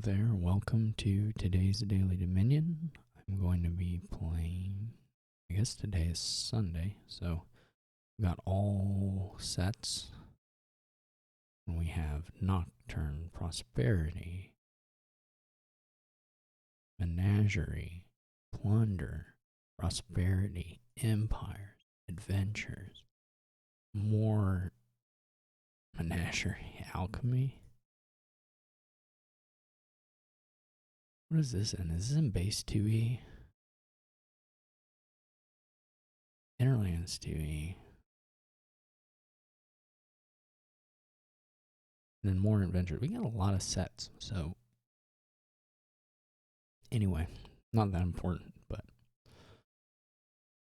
Hello there, welcome to today's Daily Dominion. I'm going to be playing, I guess today is Sunday, so we got all sets. And we have Nocturne, Prosperity, Menagerie, Plunder, Prosperity, Empires, Adventures, more Menagerie, Alchemy. What is this in? Is this in base 2E? Interlands 2E. And then more adventures. We got a lot of sets, so anyway, not that important, but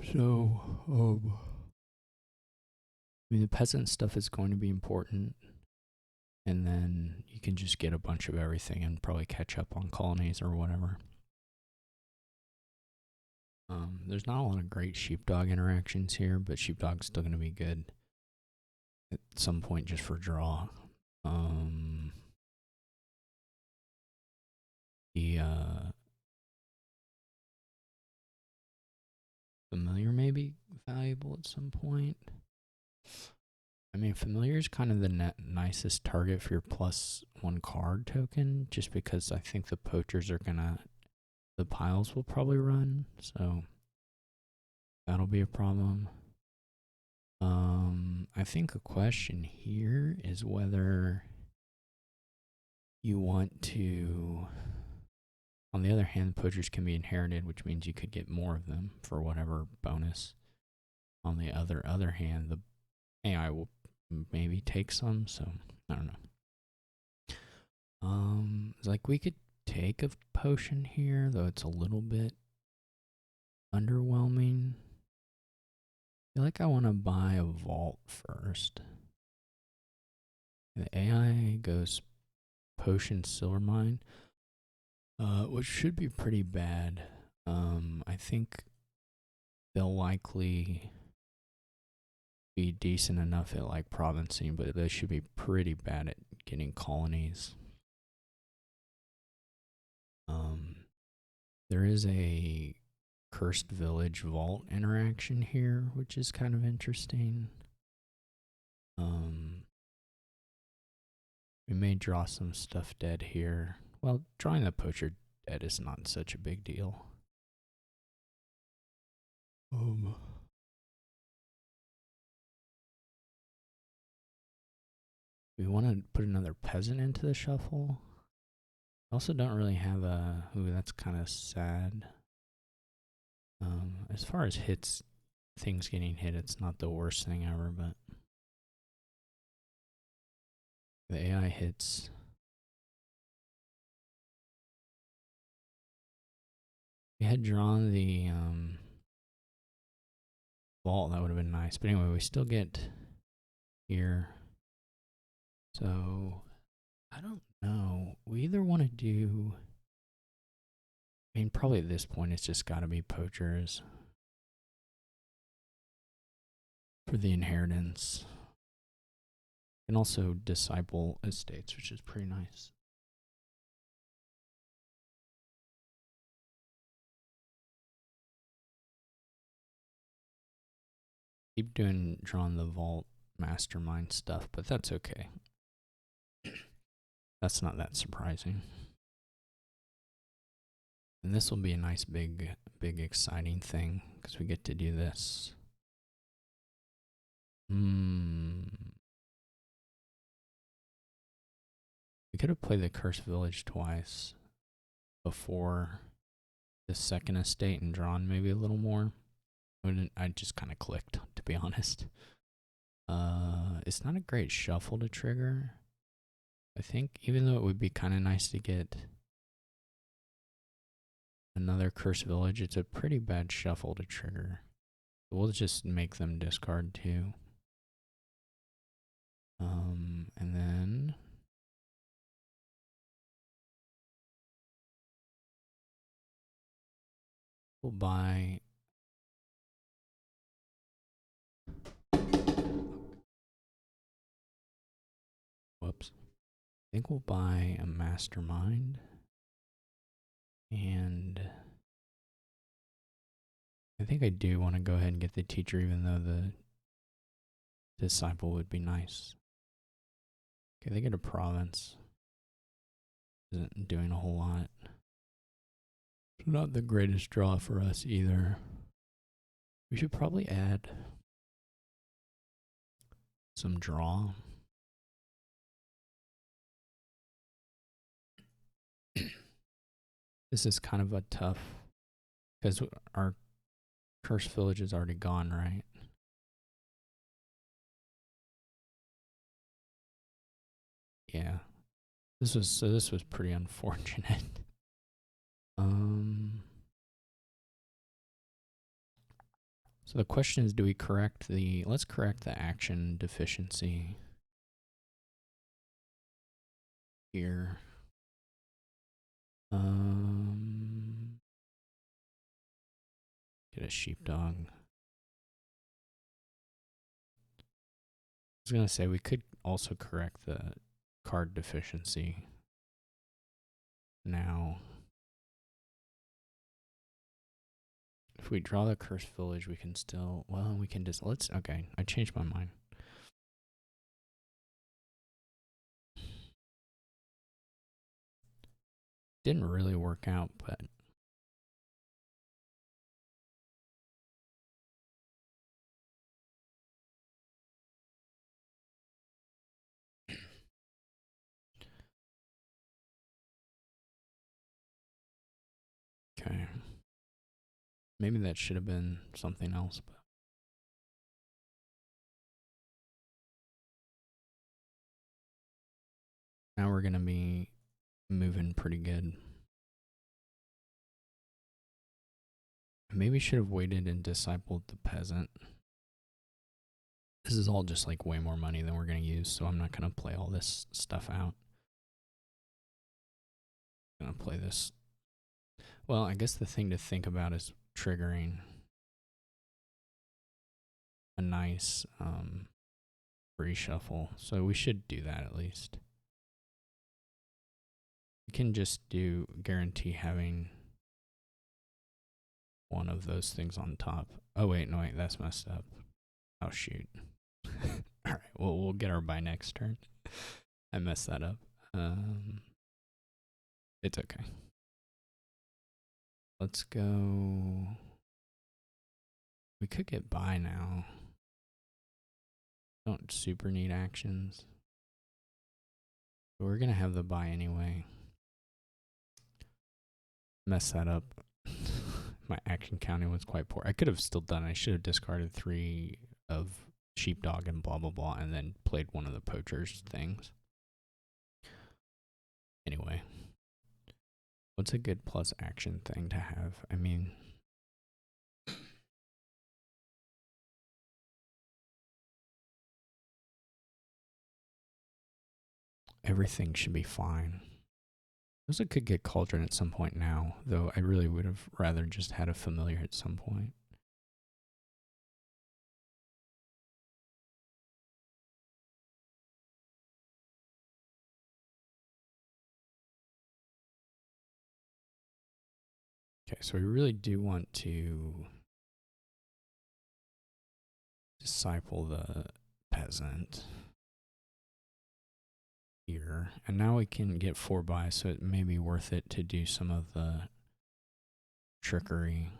so I mean the peasant stuff is going to be important, and then you can just get a bunch of everything and probably catch up on colonies or whatever. There's not a lot of great sheepdog interactions here, but sheepdog's still going to be good at some point just for draw. Familiar may be valuable at some point. I mean, Familiar is kind of the nicest target for your +1 card token, just because I think the poachers are the piles will probably run, so that'll be a problem. I think a question here is whether you want to. On the other hand, poachers can be inherited, which means you could get more of them for whatever bonus. On the other hand, the AI will maybe take some, so I don't know. It's like we could take a potion here, though it's a little bit underwhelming. I feel like I want to buy a vault first. The AI goes potion silver mine, which should be pretty bad. I think they'll likely be decent enough at like provincing, but they should be pretty bad at getting colonies. There is a Cursed Village Vault interaction here, which is kind of interesting. We may draw some stuff dead here. Well, drawing the poacher dead is not such a big deal. We want to put another peasant into the shuffle. Also don't really have a... Ooh, that's kind of sad. As far as hits, things getting hit, it's not the worst thing ever, but the AI hits. We had drawn the vault, that would have been nice. But anyway, we still get here. So, I don't know. We either want to do... I mean, probably at this point, it's just got to be poachers for the inheritance. And also disciple estates, which is pretty nice. Keep drawing the vault mastermind stuff, but that's okay. That's not that surprising. And this will be a nice big exciting thing because we get to do this. We could have played the Cursed Village twice before the second estate and drawn maybe a little more. I just kind of clicked, to be honest. It's not a great shuffle to trigger, I think, even though it would be kind of nice to get another Cursed Village. It's a pretty bad shuffle to trigger. We'll just make them discard too. And then we'll buy... Whoops. I think we'll buy a Mastermind. And I think I do want to go ahead and get the teacher, even though the disciple would be nice. Okay, they get a province. Isn't doing a whole lot. Not the greatest draw for us either. We should probably add some draw. This is kind of a tough, because our cursed village is already gone, right? Yeah. This was pretty unfortunate. So the question is, do we correct let's correct the action deficiency here. Get a sheepdog. I was gonna say we could also correct the card deficiency now. If we draw the cursed village, we can still, well, we can just, okay, I changed my mind. Didn't really work out, but okay. Maybe that should have been something else, but now we're gonna be moving pretty good. Maybe should have waited and discipled the peasant. This is all just like way more money than we're gonna use, so I'm not gonna play all this stuff out. I'm gonna play this. Well, I guess the thing to think about is triggering a nice free shuffle. So we should do that at least. We can just guarantee having one of those things on top. Oh wait, no wait, that's messed up. Oh shoot. All right, well we'll get our buy next turn. I messed that up. It's okay. Let's go. We could get buy now. Don't super need actions. But we're gonna have the buy anyway. Mess that up. My action counting was quite poor. I could have still done it. I should have discarded 3 of sheepdog and blah blah blah and then played one of the poachers things. Anyway. What's a good plus action thing to have? I mean, everything should be fine. I also could get Cauldron at some point now, though I really would have rather just had a familiar at some point. Okay, so we really do want to disciple the peasant here. And now we can get 4 buys, so it may be worth it to do some of the trickery.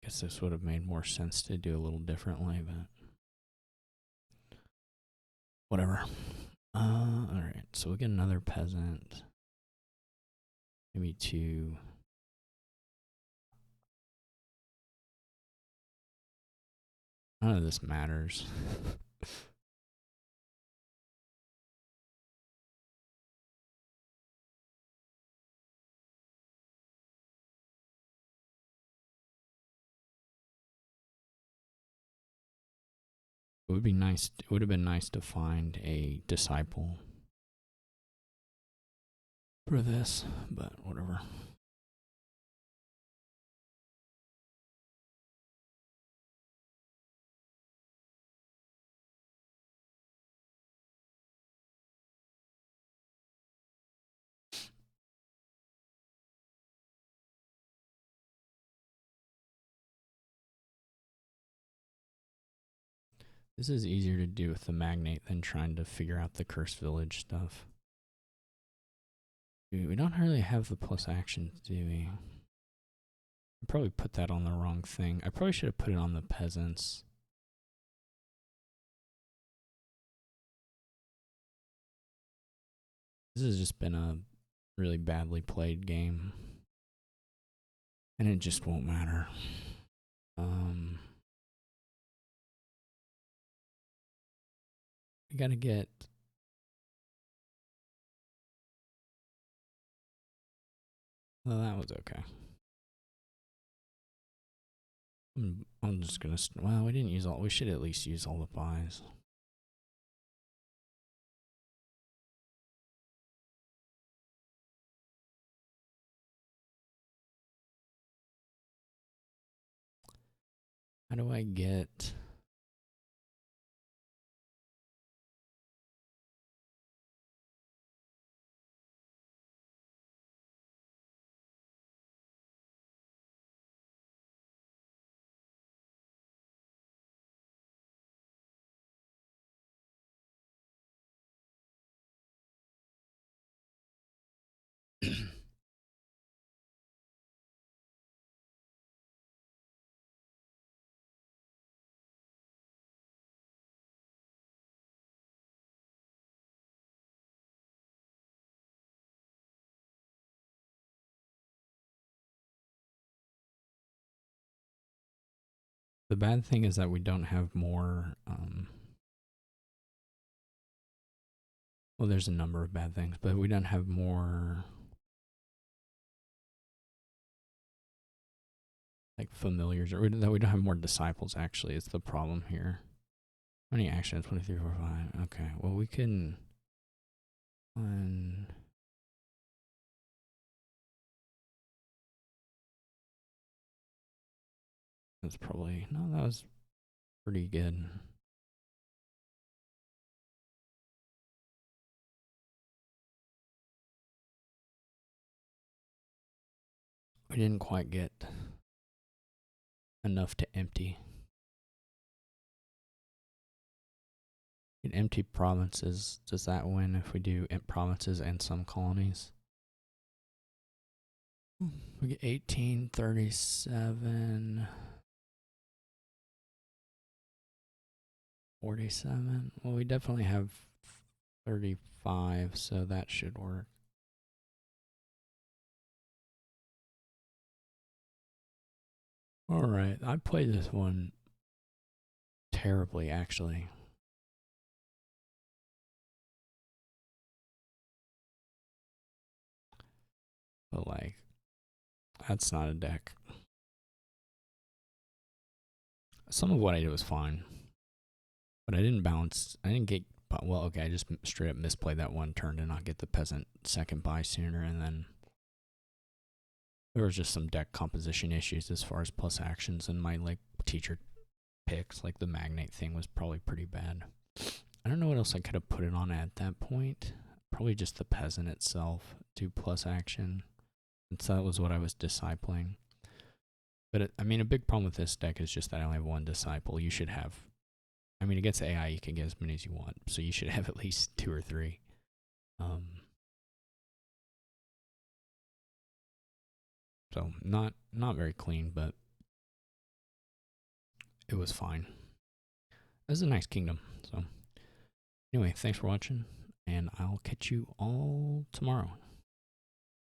Guess this would have made more sense to do a little differently, but whatever. Alright, so we get another peasant. Maybe 2. None of this matters. It would be nice. It would have been nice to find a disciple for this, but whatever. This is easier to do with the magnate than trying to figure out the cursed village stuff. Dude, we don't really have the plus action, do we? I probably put that on the wrong thing. I probably should have put it on the peasants. This has just been a really badly played game. And it just won't matter. We gotta get... Well, that was okay. I'm just gonna... Well, we didn't use all... We should at least use all the buys. How do I get... The bad thing is that we don't have more... well, there's a number of bad things, but we don't have more... like familiars, or that we don't have more disciples, actually, is the problem here. How many actions? 1, 2, 3, 4, 5. Okay, well, we can... That's probably... No, that was pretty good. We didn't quite get enough to empty. In empty provinces, does that win if we do provinces and some colonies? We get 18, 37, 47. Well, we definitely have 35, so that should work. Alright, I played this one terribly, actually. But, like, that's not a deck. Some of what I did was fine. But I didn't balance. I didn't get... Well, okay, I just straight up misplayed that one turn to not get the peasant second buy sooner, and then... There was just some deck composition issues as far as plus actions, and my, like, teacher picks, like the magnate thing was probably pretty bad. I don't know what else I could have put it on at that point. Probably just the peasant itself, 2 plus action. And so that was what I was discipling. But I mean, a big problem with this deck is just that I only have 1 disciple. You should have... I mean, against AI, you can get as many as you want, so you should have at least 2 or 3. So not very clean, but it was fine. This is a nice kingdom. So anyway, thanks for watching, and I'll catch you all tomorrow.